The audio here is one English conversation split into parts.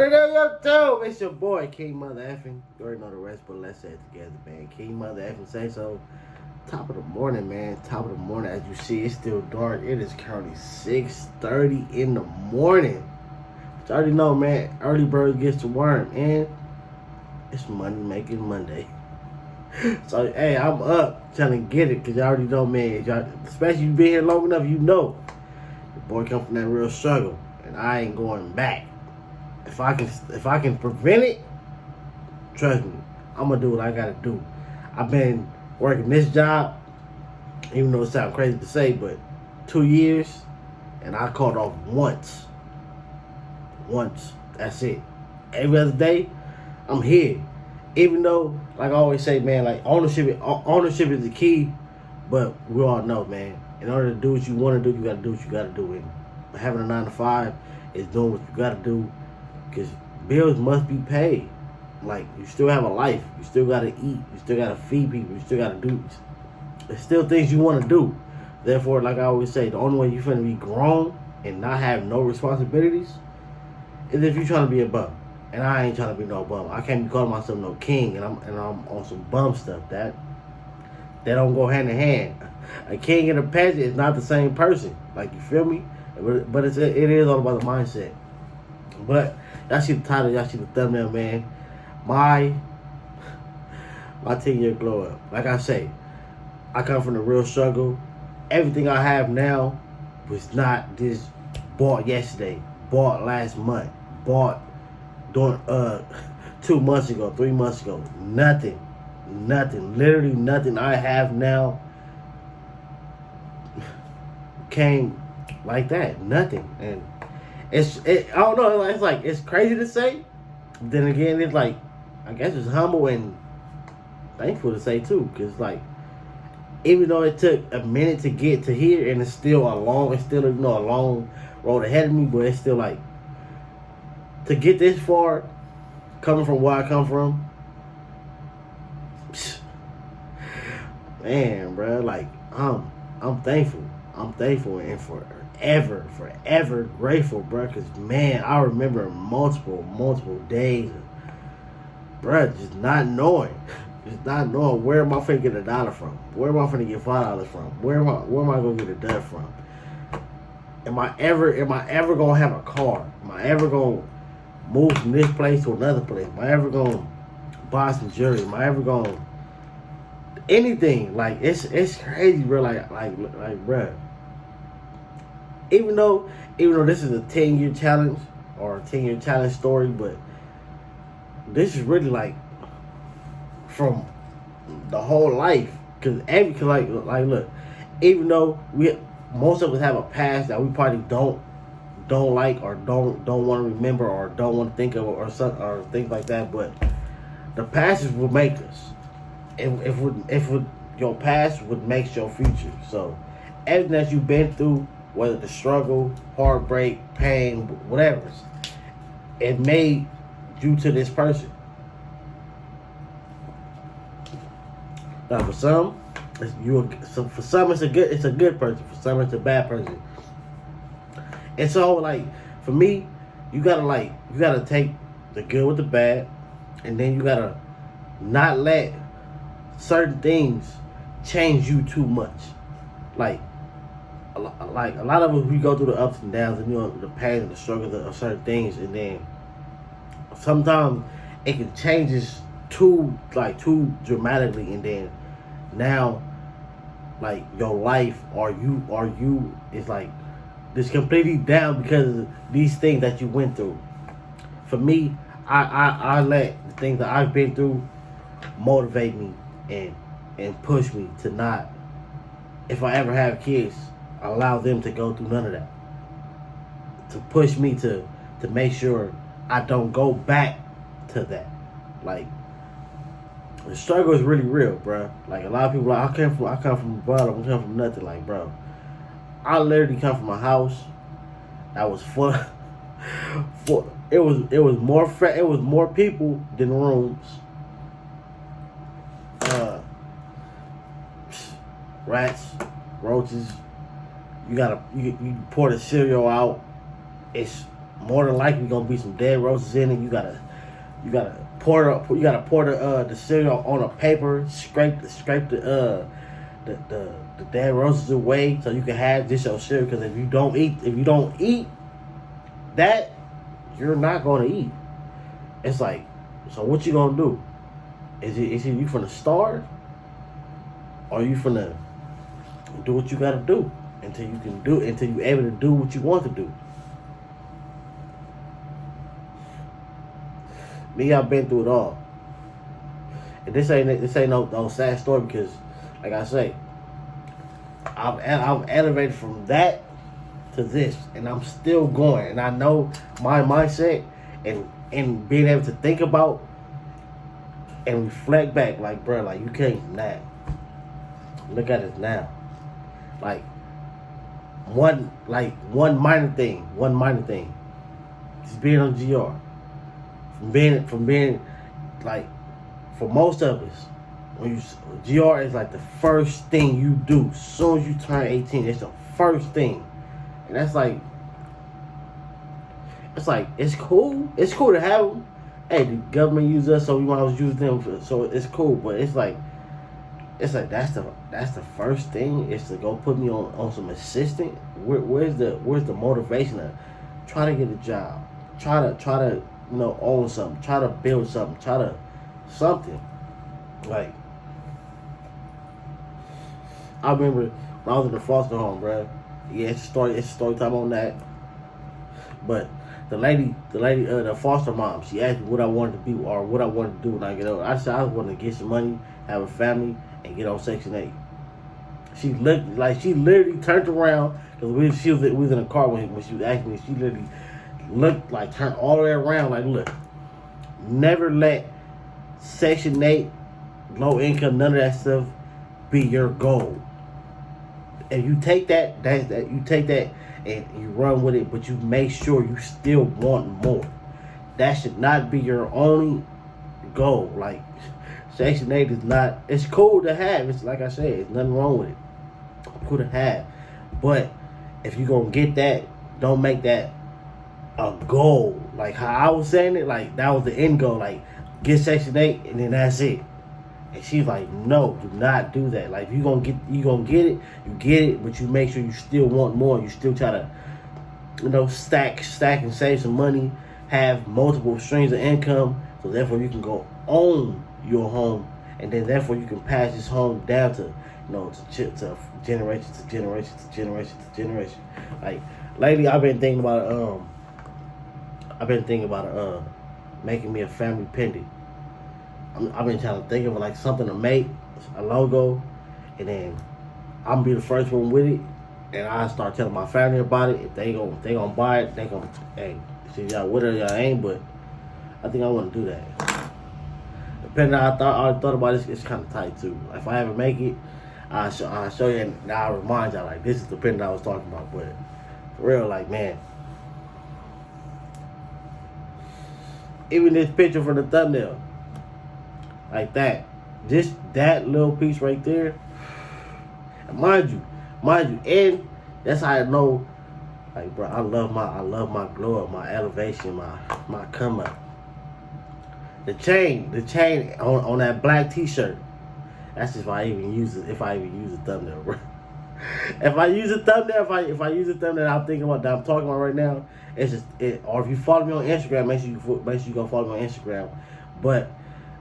What it is, yo, too? It's your boy, King Mother Effing. You already know the rest, but let's say it together, man. King Mother Effing say so. Top of the morning, man. Top of the morning. As you see, it's still dark. It is currently 6:30 in the morning. But you already know, man. Early bird gets the worm, and it's money making Monday. So, hey, I'm up trying to get it, because you already know, man. Y'all, especially you been here long enough, you know. The boy come from that real struggle, and I ain't going back. If I can prevent it, trust me, I'm gonna do what I gotta do. I've been working this job, even though it sounds crazy to say, but 2 years, and I called off once. Once. That's it. Every other day, I'm here. Even though, like I always say, man, like ownership is the key, but we all know, man, in order to do what you want to do, you gotta do what you gotta do. And having a 9 to 5 is doing what you gotta do. Because bills must be paid. Like, you still have a life. You still got to eat. You still got to feed people. You still got to do. There's still things you want to do. Therefore, like I always say, the only way you're finna be grown and not have no responsibilities is if you're trying to be a bum. And I ain't trying to be no bum. I can't be calling myself no king and I'm on some bum stuff. That don't go hand in hand. A king and a peasant is not the same person. Like, you feel me? But it is all about the mindset. But y'all see the title, y'all see the thumbnail, man. My 10-year glow up. Like I say, I come from the real struggle. Everything I have now was not just bought yesterday, bought last month, bought during 2 months ago, 3 months ago. Nothing. Literally nothing I have now came like that. Nothing. And I don't know, it's crazy to say. Then again, it's like, I guess it's humble and thankful to say too. Because like, even though it took a minute to get to here, and it's still a long road ahead of me, but it's still like, to get this far, coming from where I come from, man, bro, like, I'm thankful. I'm thankful and forever grateful, bro. Cause man, I remember multiple days, bro, just not knowing where am I finna get $1 from, where am I finna get $5 from, where am I gonna get a dud from? Am I ever gonna have a car? Am I ever gonna move from this place to another place? Am I ever gonna buy some jewelry? Am I ever gonna anything? Like, it's crazy, bro. Like, bro. Even though this is a 10-year challenge or a 10-year challenge story, but this is really like from the whole life. Cause like look, even though most of us have a past that we probably don't like or don't want to remember or don't want to think of or things like that, but the past is what make us. If your past would make your future. So everything that you've been through, whether the struggle, heartbreak, pain, whatever, it made you to this person. Now, for some, it's a good person. For some, it's a bad person. And so, like, for me, you gotta take the good with the bad, and then you gotta not let certain things change you too much. Like a lot of us, we go through the ups and downs and the pain and the struggles of certain things, and then sometimes it can change us too dramatically, and then now, like, your life or you is like just completely down because of these things that you went through. For me, I let the things that I've been through motivate me and push me to not, if I ever have kids, allow them to go through none of that. To push me to make sure I don't go back to that. Like, the struggle is really real, bro. Like, a lot of people like, I come from the bottom, I come from nothing. Like, bro, I literally come from a house that was full. It was more people than rooms. Rats, roaches. You pour the cereal out. It's more than likely gonna be some dead roses in it. You gotta pour the cereal on a paper, scrape the dead roses away so you can have this your cereal. Because if you don't eat that, you're not gonna eat. It's like, so what you gonna do? Is it you finna starve, or you finna do what you gotta do until you're able to do what you want to do? Me, I've been through it all, and this ain't no sad story, because, like I say, I've elevated from that to this, and I'm still going, and I know my mindset, and being able to think about and reflect back, like, bro, like, you can't nap. Look at it now. Like, one minor thing. Just being on GR. From being like, for most of us, when GR is like the first thing you do. As soon as you turn 18, it's the first thing. And that's like, it's cool. It's cool to have them. Hey, the government use us, so we might as well use them. So it's cool, but it's like that's the first thing, is to go put me on some assistant. Where's the motivation to try to get a job, try to own something, try to build something, something. Like, I remember when I was in the foster home, bro. Yeah, it's a story time on that. But the foster mom, she asked me what I wanted to be or what I wanted to do when I get older. I said I wanted to get some money, have a family, and get on Section 8. She literally turned around, because we was in a car when she was asking me. She literally looked like, turned all the way around, like, look, never let Section 8, low income, none of that stuff be your goal. If you take that, you take that and you run with it, but you make sure you still want more. That should not be your only goal. Like, Section 8 is not, it's cool to have. It's like I said, it's nothing wrong with it. Cool to have. But if you're going to get that, don't make that a goal. Like how I was saying it, like that was the end goal. Like, get Section 8 and then that's it. And she's like, no, do not do that. Like, if you gonna get it, you get it, but you make sure you still want more. You still try to, stack and save some money, have multiple streams of income, so therefore you can go own your home, and then therefore you can pass this home down to, to generation to generation to generation to generation. Like, lately I've been thinking about making me a family pendant. I've been trying to think of like something to make, a logo, and then I'm gonna be the first one with it, and I start telling my family about it. If they gonna buy it, they gonna, hey, see y'all with it, y'all ain't, but I think I want to do that. Depending on, I thought about it, it's kind of tight too. If I ever make it, I'll show you, and I'll remind y'all, like, this is the pendant I was talking about. But for real, like, man, even this picture for the thumbnail, like that little piece right there, and mind you, and that's how I know, like, bro, I love my glow up, my elevation, my come up. The chain on that black t-shirt. That's if I even use it. If I even use a thumbnail, bro. If I use a thumbnail, if I use a thumbnail that I'm thinking about, that I'm talking about right now, it's just it. Or if you follow me on Instagram, make sure you go follow me on Instagram. But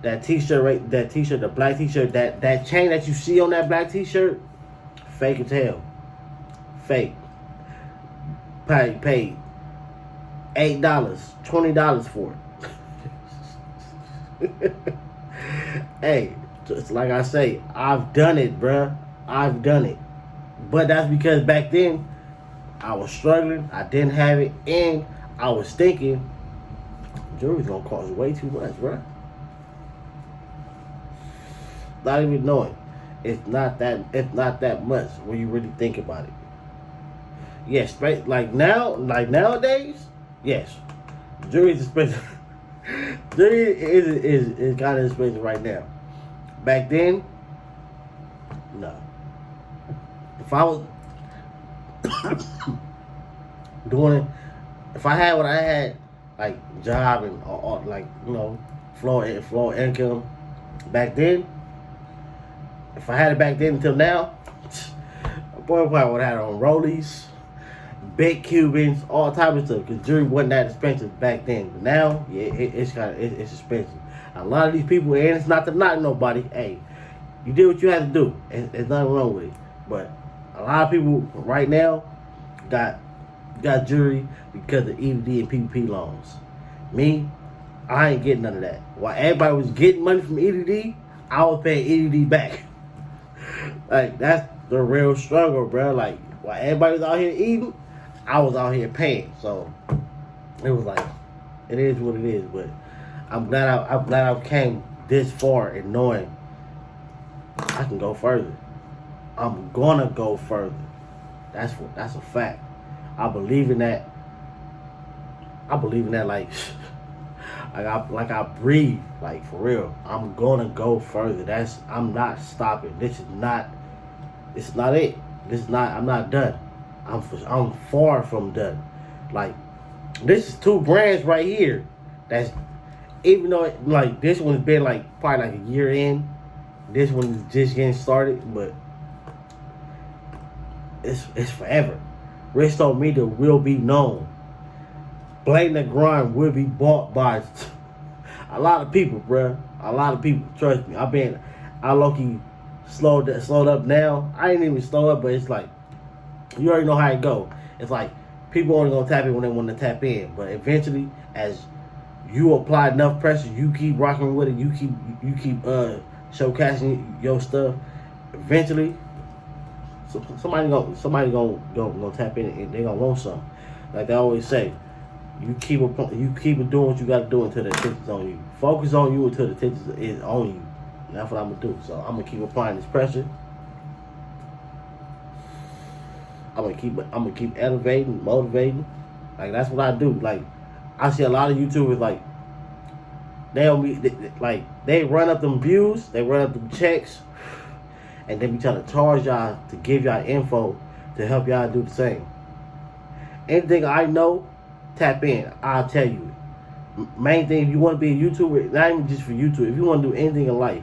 that t-shirt, the black t-shirt, that chain that you see on that black t-shirt, fake as hell. Fake. Paid $8, $20 for it. Hey, just like I say, I've done it, bruh. I've done it. But that's because back then, I was struggling, I didn't have it, and I was thinking, jewelry's gonna cost way too much, bruh. Not even knowing. It's not that much when you really think about it. Yes, like nowadays, yes, jewelry's expensive. Jewelry is kind of expensive right now. Back then, no. If I was doing it if I had what I had, like job and all like flow income back then, if I had it back then until now, boy, probably would have had on rollies, big Cubans, all type of stuff. Cause jewelry wasn't that expensive back then. But now, yeah, it's expensive. A lot of these people, and it's not to knock nobody. Hey, you did what you had to do. There's nothing wrong with it. But a lot of people right now got jewelry because of EDD and PPP loans. Me, I ain't getting none of that. While everybody was getting money from EDD, I was paying EDD back. Like, that's the real struggle, bro. Like, while everybody was out here eating, I was out here paying. So it was like, it is what it is. But I'm glad I came this far and knowing I can go further. I'm gonna go further. That's a fact. I believe in that. Like I breathe, like for real. I'm gonna go further. I'm not stopping. This is not it. I'm not done. I'm far from done. Like, this is 2 brands right here. That's, even though like this one's been like probably like a year in, this one's just getting started, but it's forever. Riich told me that will be known. Blatant the Grind will be bought by a lot of people, bruh. A lot of people. Trust me. I low-key slowed up now. I ain't even slow up, but it's like, you already know how it go. It's like, people only gonna tap in when they want to tap in. But eventually, as you apply enough pressure, you keep rocking with it, you keep showcasing your stuff, eventually, somebody gonna tap in and they gonna want something. Like they always say, you keep doing what you gotta do until the attention's on you. Focus on you until the attention is on you. And that's what I'm gonna do. So I'm gonna keep applying this pressure. I'm gonna keep elevating, motivating. Like, that's what I do. Like, I see a lot of YouTubers, like, they run up them views, they run up them checks, and they be trying to charge y'all to give y'all info to help y'all do the same. Anything I know, tap in. I'll tell you. Main thing, if you want to be a YouTuber, not even just for YouTube, if you want to do anything in life,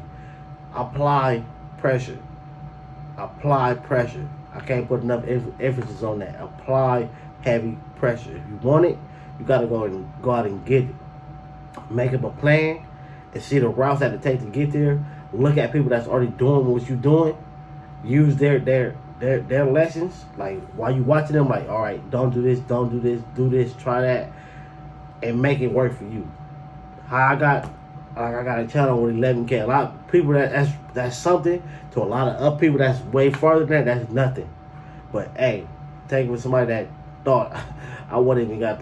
apply pressure. Apply pressure. I can't put enough emphasis on that. Apply heavy pressure. If you want it, you gotta go out and get it. Make up a plan and see the routes that it takes to get there. Look at people that's already doing what you're doing. Use their lessons. Like, while you watching them, like, all right, don't do this, do this, try that, and make it work for you. How I got a channel with 11K. A lot of people that's something. To a lot of other people that's way farther than that, that's nothing. But hey, take it with somebody that thought I wouldn't even got.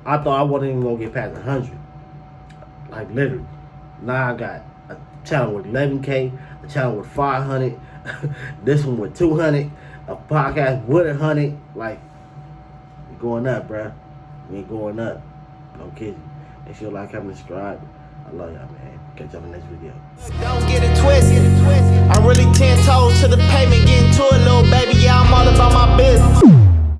I thought I wasn't even gonna get past 100. Like, literally. Now I got a channel with 11K, a channel with 500, this one with 200, a podcast with 100. Like, we're going up, bruh. We're going up. No kidding. Make sure you like, comment, subscribe. I love y'all, man. Catch y'all in the next video. Don't get it twisted. I'm really 10 toes to the pavement, getting to it, little baby. Yeah, I'm all about my business.